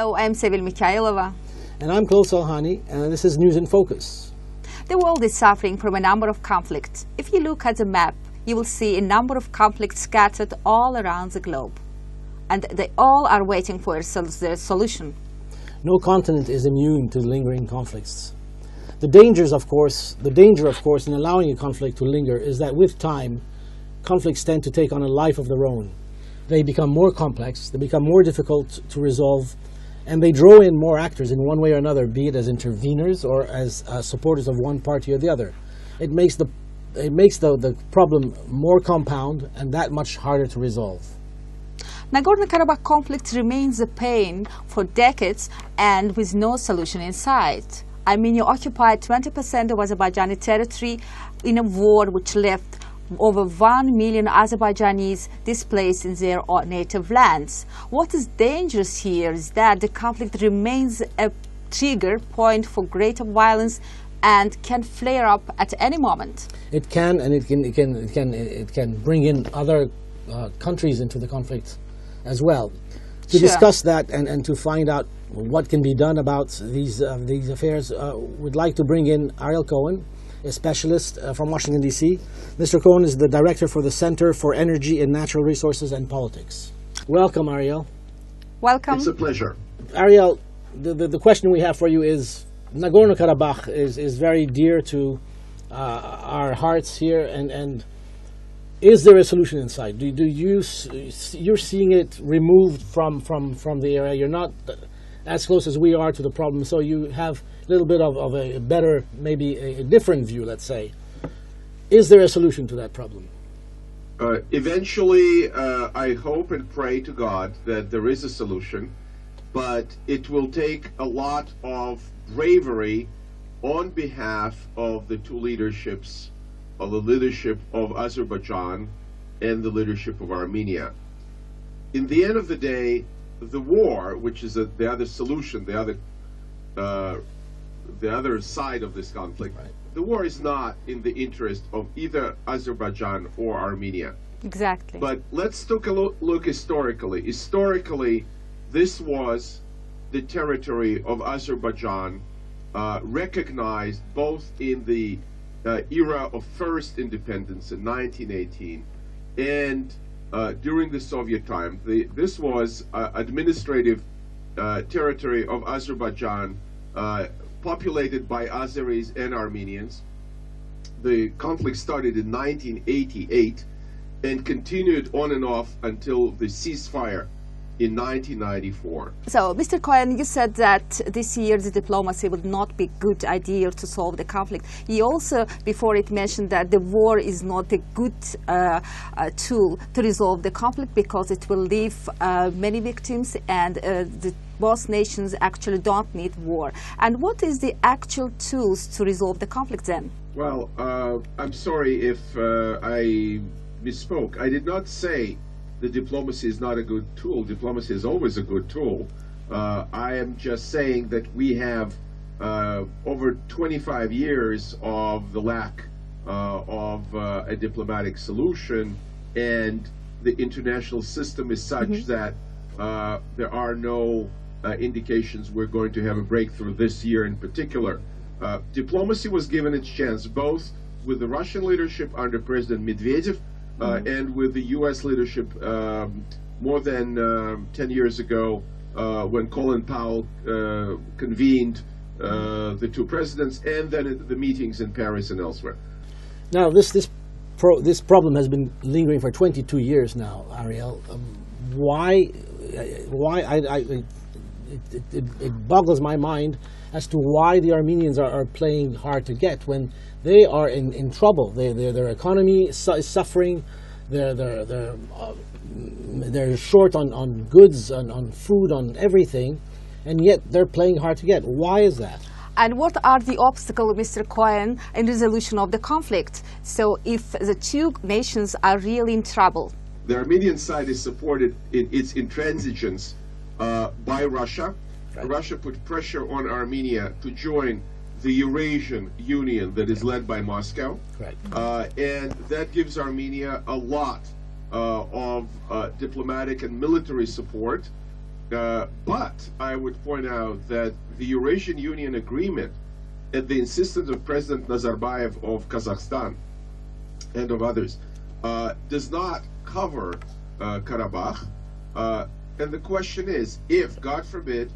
Hello, I'm Sevil Mikayilova. And I'm Claude Salhani, and this is News in Focus. The world is suffering from a number of conflicts. If you look at the map, you will see a number of conflicts scattered all around the globe. And they all are waiting for their solution. No continent is immune to lingering conflicts. The danger, of course, in allowing a conflict to linger is that with time, conflicts tend to take on a life of their own. They become more complex, they become more difficult to resolve, and they draw in more actors in one way or another, be it as interveners or as supporters of one party or the other. It makes the problem more compound and that much harder to resolve. Nagorno-Karabakh conflict remains a pain for decades and with no solution in sight. Armenia occupied 20% of Azerbaijani territory in a war which left over 1 million Azerbaijanis displaced in their native lands. What is dangerous here is that the conflict remains a trigger point for greater violence and can flare up at any moment. It can, and it can bring in other countries into the conflict as well. To discuss that and to find out what can be done about these affairs, we'd like to bring in Ariel Cohen, a specialist from Washington, D.C. Mr. Cohen is the director for the Center for Energy and Natural Resources and Politics. Welcome, Ariel. Welcome. It's a pleasure. Ariel, the question we have for you is, Nagorno-Karabakh is very dear to our hearts here, and is there a solution in sight? You're seeing it removed from the area. You're not as close as we are to the problem, so you have a little bit of a better, maybe a different view, let's say. Is there a solution to that problem? Eventually, I hope and pray to God that there is a solution, but it will take a lot of bravery on behalf of the two leaderships, of the leadership of Azerbaijan and the leadership of Armenia. In the end of the day, the war, which is the other solution, the other side of this conflict, right. The war is not in the interest of either Azerbaijan or Armenia. Exactly. But let's take a look historically. Historically, this was the territory of Azerbaijan, recognized both in the era of first independence in 1918 and during the Soviet time. This was administrative territory of Azerbaijan, populated by Azeris and Armenians. The conflict started in 1988 and continued on and off until the ceasefire in 1994. So, Mr. Cohen, you said that this year the diplomacy would not be a good idea to solve the conflict. You also, before it mentioned that the war is not a good tool to resolve the conflict because it will leave many victims, and both nations actually don't need war. And what is the actual tools to resolve the conflict then? Well, I'm sorry if I misspoke. I did not say the diplomacy is not a good tool. Diplomacy is always a good tool. I am just saying that we have over 25 years of the lack of a diplomatic solution, and the international system is such that there are no indications we're going to have a breakthrough this year in particular. Diplomacy was given its chance both with the Russian leadership under President Medvedev and with the U.S. leadership more than 10 years ago when Colin Powell convened the two presidents, and then at the meetings in Paris and elsewhere. Now, this problem has been lingering for 22 years now, Ariel. Why? It boggles my mind as to why the Armenians are playing hard to get when they are in trouble. Their economy is suffering. They're short on goods, on food, on everything, and yet they're playing hard to get. Why is that? And what are the obstacles, Mr. Cohen, in resolution of the conflict? So if the two nations are really in trouble? The Armenian side is supported in its intransigence by Russia. Right. Russia put pressure on Armenia to join the Eurasian Union that is led by Moscow. Right. And that gives Armenia a lot of diplomatic and military support. But I would point out that the Eurasian Union Agreement, at the insistence of President Nazarbayev of Kazakhstan and of others, does not cover Karabakh. And the question is, if, God forbid,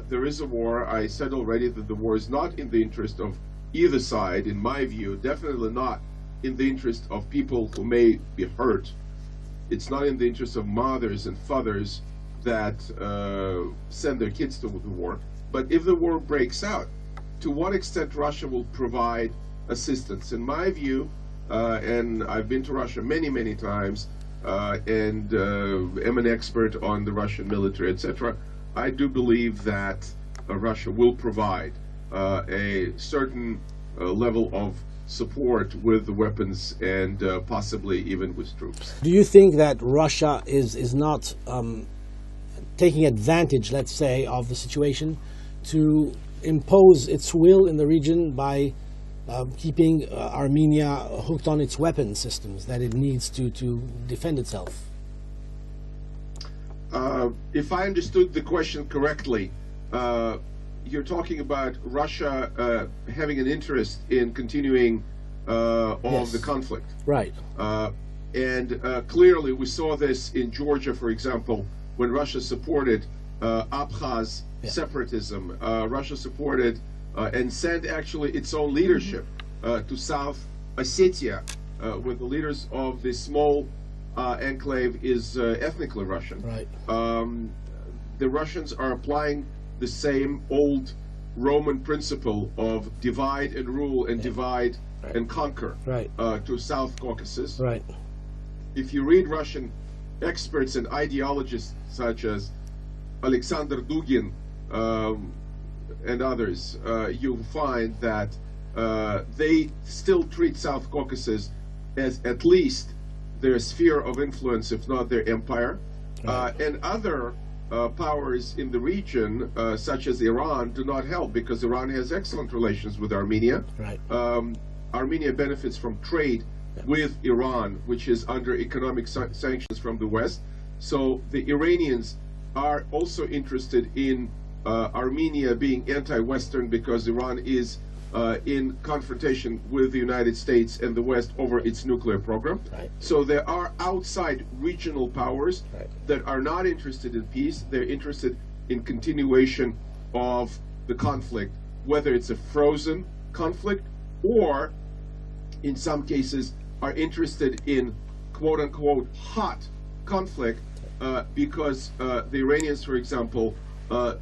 there is a war, I said already that the war is not in the interest of either side, in my view, definitely not in the interest of people who may be hurt. It's not in the interest of mothers and fathers that send their kids to the war. But if the war breaks out, to what extent Russia will provide assistance? In my view, and I've been to Russia many, many times, and am an expert on the Russian military, etc., I do believe that Russia will provide a certain level of support with the weapons and possibly even with troops. Do you think that Russia is not taking advantage, let's say, of the situation to impose its will in the region by keeping Armenia hooked on its weapon systems that it needs to defend itself? If I understood the question correctly, you're talking about Russia having an interest in continuing Yes. the conflict. Right. And clearly we saw this in Georgia, for example, when Russia supported Abkhaz separatism. Russia supported and sent actually its own leadership to South Ossetia, where the leaders of the small enclave is ethnically Russian. Right. The Russians are applying the same old Roman principle of divide and rule and divide and conquer to South Caucasus. Right. If you read Russian experts and ideologists such as Alexander Dugin and others, you'll find that they still treat South Caucasus as at least their sphere of influence, if not their empire. And other powers in the region, such as Iran, do not help because Iran has excellent relations with Armenia. Right. Armenia benefits from trade with Iran, which is under economic sanctions from the West. So the Iranians are also interested in Armenia being anti-Western because Iran is in confrontation with the United States and the West over its nuclear program. Right. So there are outside regional powers that are not interested in peace. They're interested in continuation of the conflict, whether it's a frozen conflict or, in some cases, are interested in quote-unquote hot conflict because the Iranians, for example,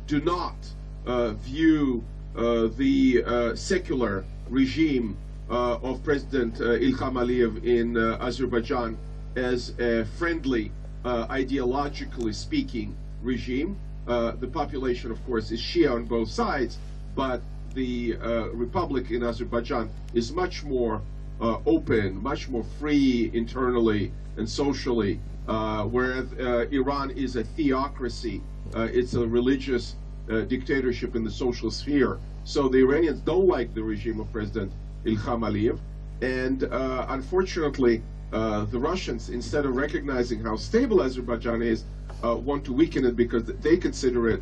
do not view the secular regime of President Ilham Aliyev in Azerbaijan as a friendly, ideologically speaking regime. The population, of course, is Shia on both sides, but the republic in Azerbaijan is much more open, much more free internally and socially, whereas Iran is a theocracy. It's a religious dictatorship in the social sphere. So the Iranians don't like the regime of President Ilham Aliyev. And unfortunately, the Russians, instead of recognizing how stable Azerbaijan is, want to weaken it because they consider it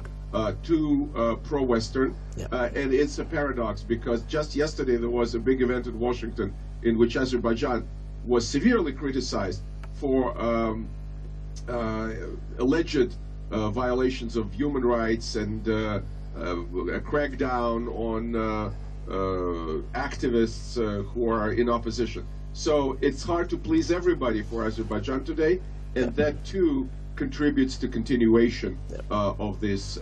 too pro-Western. And it's a paradox because just yesterday there was a big event in Washington in which Azerbaijan was severely criticized for alleged violations of human rights and a crackdown on activists who are in opposition. So it's hard to please everybody for Azerbaijan today, and that too contributes to continuation of this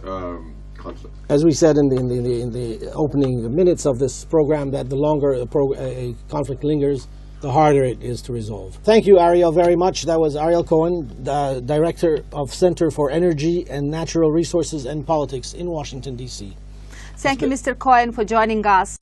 conflict. As we said in the opening minutes of this program, that the longer a conflict lingers, the harder it is to resolve. Thank you, Ariel, very much. That was Ariel Cohen, the Director of Center for Energy and Natural Resources and Politics in Washington, D.C. Thank you, Mr. Cohen, for joining us.